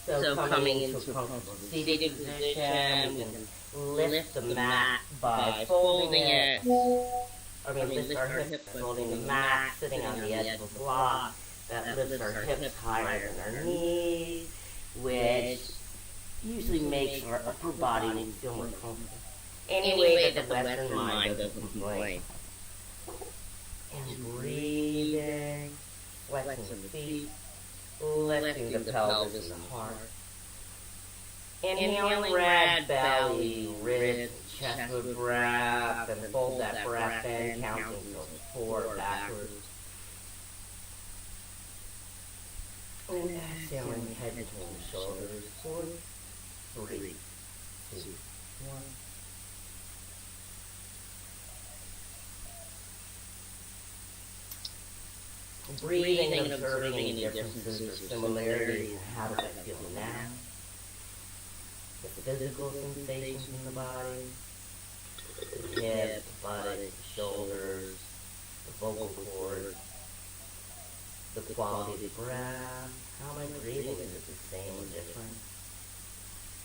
So coming into a comfortable seated position, we can lift the mat by folding it. Or we lift our hips by folding the mat, sitting on the edge of the block. That lifts our hips higher than our knees, which usually makes our upper body feel more comfortable. Anyway, that the Western mind doesn't complain. And breathing, flexing the feet. Lifting the pelvis and the heart. Inhaling red belly, ribs, chest with breath, and fold that breath in, counting from 4 backwards. And exhaling head between the shoulders. 4, 3, 2, 1. Breathing and observing any differences or similarities in how does it feel now? The physical sensations in the body, the hips, the buttock, the shoulders, the vocal cords, the quality of the breath. How am I breathing? Is it the same or different?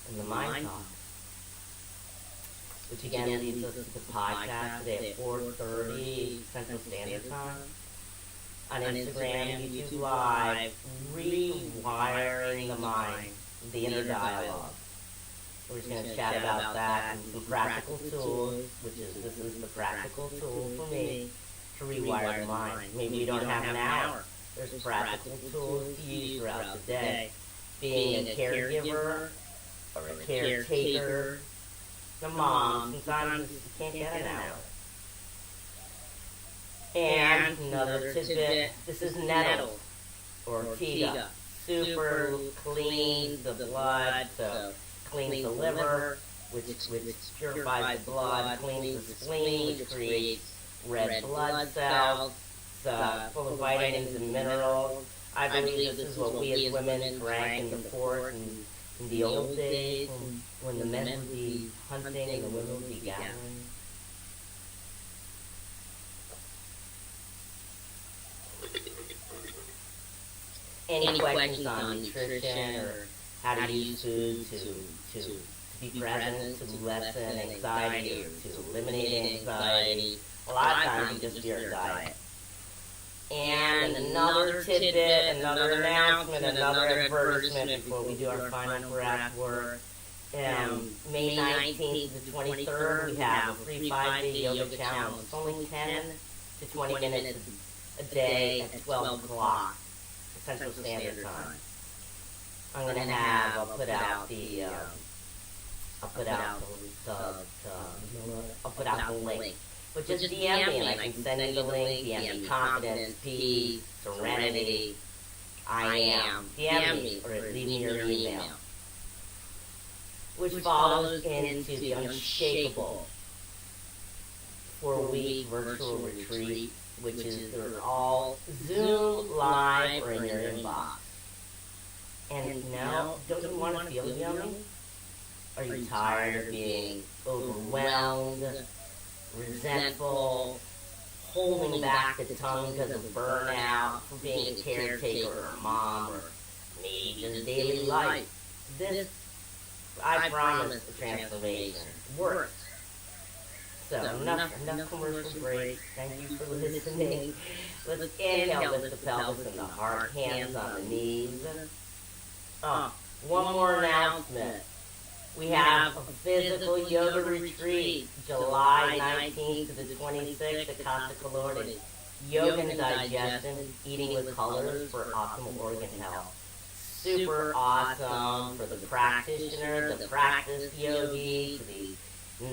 And the mind talk, which again leads us to the podcast today at 4:30 Central Standard Time. On Instagram, YouTube Live, rewiring the mind, the inner dialogue. We're just going to chat about that and some practical tools, this is the practical tool for me to rewire the mind. Maybe you don't have an hour. There's practical tools to use throughout the day. Being a caregiver or a caretaker, the mom, sometimes you can't get an hour. And another tidbit, this is nettle or tiga, super cleans the blood, so cleans the liver, which purifies the blood, cleans the spleen, which creates red blood cells. It's full of vitamins and minerals. I believe this is what we as women drank in the fort in the old days when the men would be hunting and the women would be gathering. Any questions on nutrition or how to use food to be present, to lessen anxiety or to eliminate anxiety? A lot of times you just do your diet. And another tidbit, another announcement, another advertisement before we do our final breath work. May 19th to the 23rd, we have a free 5-day yoga challenge. It's only 10 to 20 minutes a day at 12 o'clock Central Standard Time. I'll put out the link. But just DM me and I can send you the link. DM me confidence, peace, serenity, I am. DM me or leave me your email. Which follows into the Unshakable 4-week virtual retreat, which is they're all Zoom, live, or in your inbox. And now, don't you want to feel yummy? Are you tired of being overwhelmed, resentful, holding back the tongue because of burnout, from being a caretaker or a mom, or maybe just daily life? This, I promise, a transformation works. So enough commercial break. Thank you for listening. Let's inhale, lift the pelvis and the heart, hands on the knees. One more announcement. We have a physical yoga retreat, July 19th to the 26th at Hatha-Kundalini-Vinyasa. Yoga and digestion, eating with colors for optimal organ health. Super awesome for the practitioner, the practice yogi, for the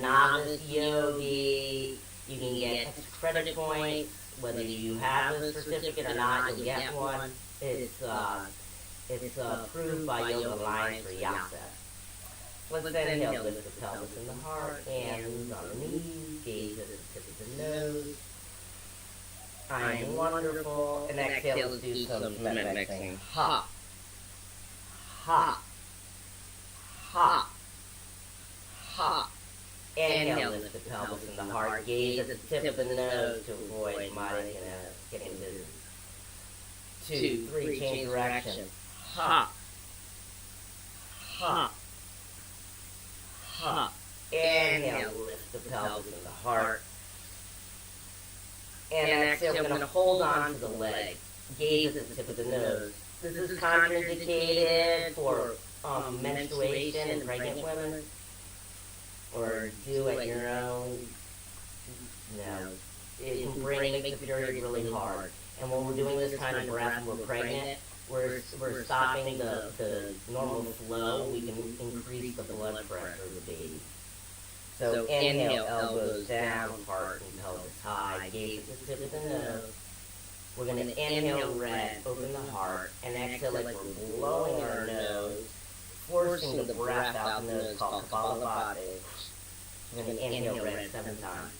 novice yogi. You can get extra credit points, whether you have a certificate or not, you'll get one. It's approved by Yoga Alliance for Yasa. Let's inhale, lift the pelvis and the heart, hands on the knees, gaze at the tip of the nose. I am wonderful. And exhale, let's do some mixing. Ha. Ha. Ha. Ha. Inhale, lift the pelvis and the heart, gaze at the tip of the nose to avoid mighty getting dizzy. 2, 3, change direction. Ha. Ha. Ha. Inhale, lift the pelvis and the heart. And exhale, we're going to hold on to the leg. Gaze at the tip of the nose. This is contraindicated for menstruation in pregnant women. Or do at your own. No. It can make the period really hard. And when we're doing this kind of breath and we're pregnant, we're stopping the normal flow. We can increase the blood pressure of the baby. So inhale, elbows down, heart and pelvis high, gaze at the tip of the nose. We're going to inhale red, open the heart, and exhale like we're blowing our nose, forcing the breath out the nose, called Kapalabhati. We're going to inhale red 7 times.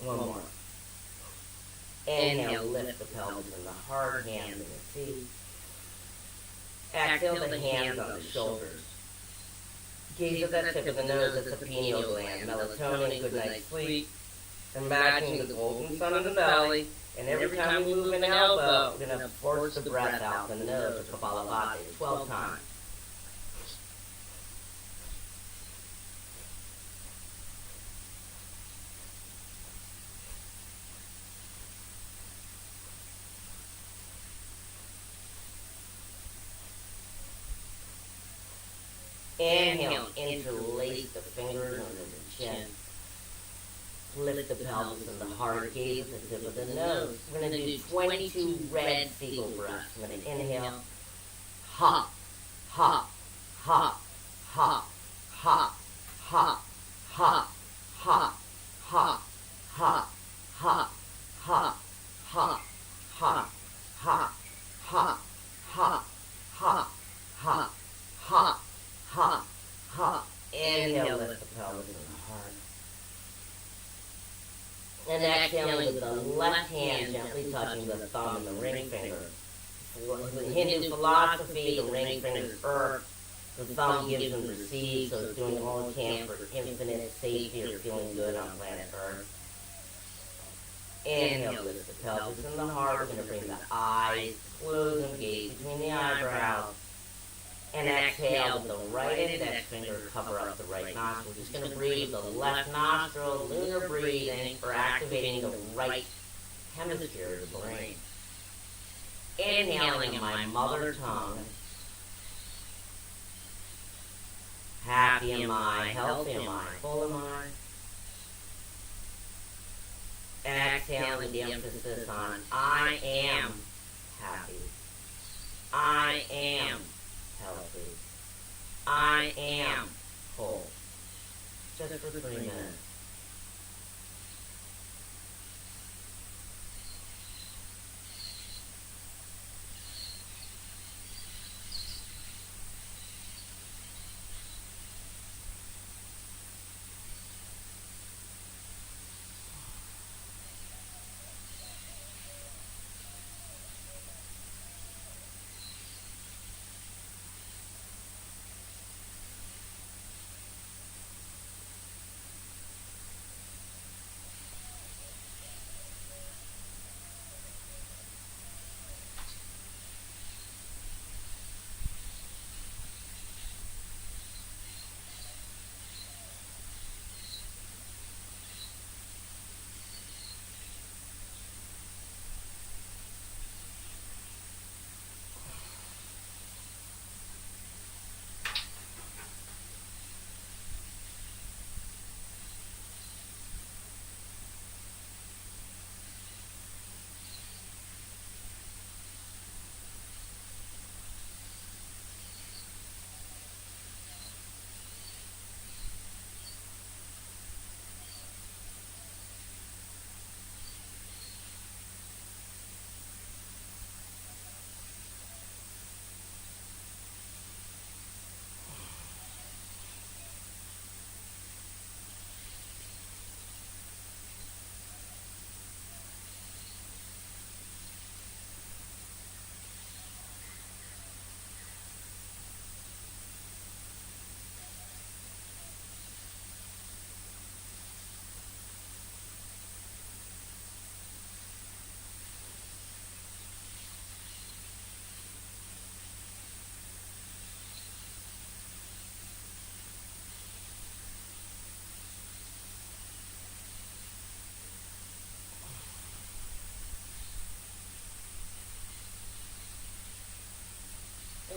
One more. Inhale, lift the pelvis and the heart, hands and the feet. Exhale, the hands on the shoulders. Gaze at that tip of the nose, that's the pineal gland. Melatonin, good night's sleep. Imagine the golden sun in the belly. And every time we move an elbow, we're going to force the breath out the nose, or Kapalabhati, 12 times. Inhale, interlace the fingers under the chin. Lift the pelvis and the heart, gaze at the tip of the nose. We're going to do 22 red seagull breaths. We're going to inhale. Ha, ha, ha, ha, ha, ha, ha, ha, ha, ha, ha, ha, ha, ha, ha, ha, ha, ha, ha, ha, ha, ha. Inhale, lift the pelvis and the heart. And exhaling with the left hand gently touching the thumb and the ring finger. With Hindu philosophy, the ring finger is earth. The thumb gives and receives, so it's doing all it can for infinite safety or feeling good on planet Earth. Inhale, lift the pelvis and the heart. We're going to bring the eyes, close and gaze between the eyebrows. And exhale with the right index finger, cover up the right nostril. We're just going to breathe with the left nostril, lunar breathing, or activating the right hemisphere of the brain. Inhaling in my mother tongue. Happy am I, healthy am I, full am I. Exhale with the emphasis on I am happy. I am healthy. I am whole. Just for 3 minutes.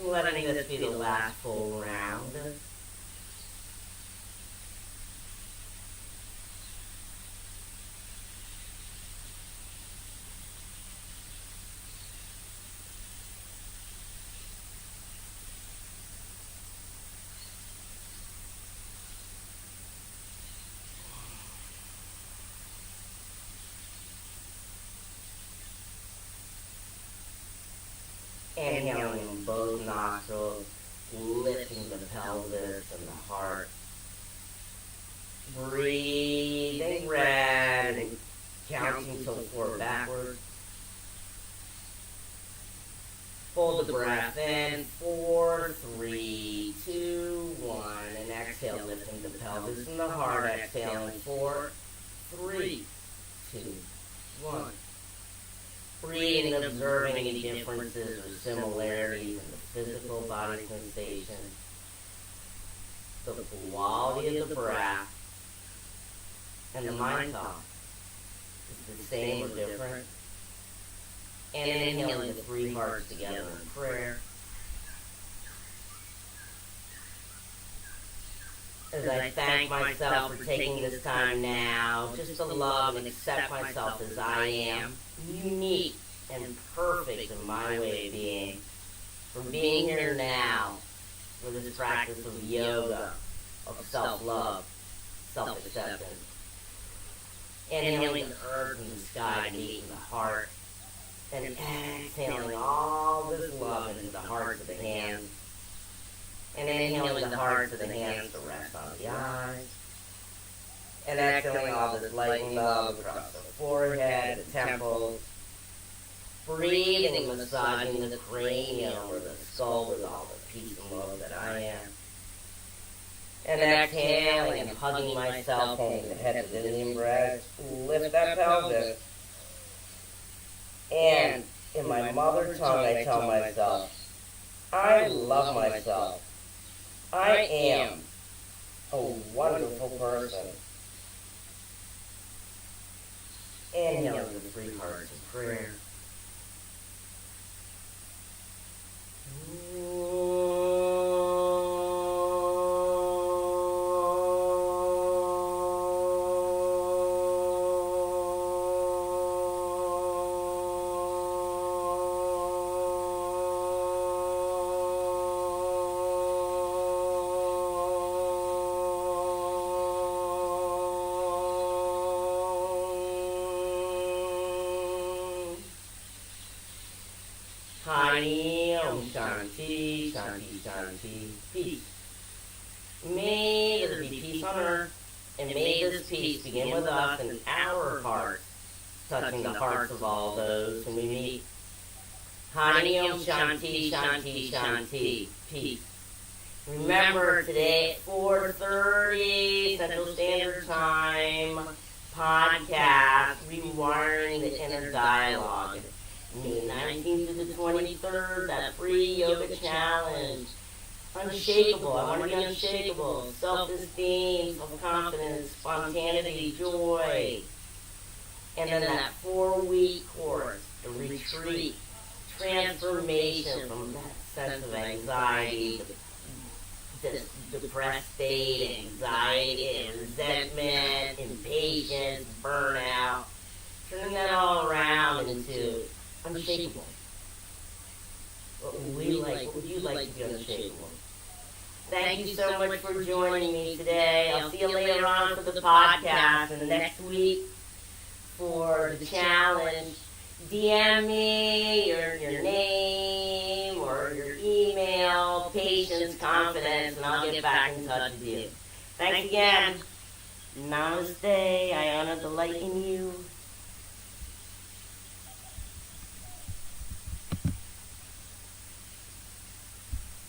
Letting this be the last full round. Inhaling in both nostrils, lifting the pelvis and the heart. Breathing red and counting till 4 backwards. Hold the breath in, 4, 3, 2, 1, and exhale, lifting the pelvis and the heart, exhaling, 4, 3, 2, 1. Breathing and observing any differences or similarities in the physical body sensation, the quality of the breath, and the mind thought. Is the same or different? And inhaling the 3 hearts together in prayer. As I thank myself for taking this time now, just to love and accept myself as I am, unique and perfect in my way of being, for being here now for this practice of yoga, of self-love, self-acceptance. Inhaling the earth and the sky to meet the heart. And exhaling all this love into the hearts of the hands. And inhaling the hearts of the hands to rest on the eyes. And exhaling all this light and love across the forehead, the temples. Breathing and massaging the cranium or the skull with all the peace and love that I am. And exhaling and hugging myself home to the head of the Indian breath. Lift that pelvis. And in my mother tongue I tell myself, I love myself. I am a wonderful person. Inhale the 3 hearts of prayer. Hari Om Shanti, Shanti, Shanti, peace. May there be peace on earth, and may this peace begin with us in our hearts, touching the hearts of all those whom we meet. Hari Om Shanti, Shanti, Shanti, peace. Remember, today at 4:30 Central Standard Time, podcast, Rewiring the Inner Dialogue. May 19th to the 23rd, that free yoga challenge. Unshakable, I want to be unshakable. Self-esteem, self-confidence, spontaneity, joy. And then that 4-week course, the retreat, transformation from that sense of anxiety, this depressed state, anxiety, resentment, impatience, burnout. Turning that all around into unshakable. What would you like to be unshakable? Thank you so much for joining me today. I'll see you later on for the podcast and next week for the challenge. DM me your name or your email, patience, confidence, and I'll get back in touch with you. Thanks again. Namaste. I honor the light in you.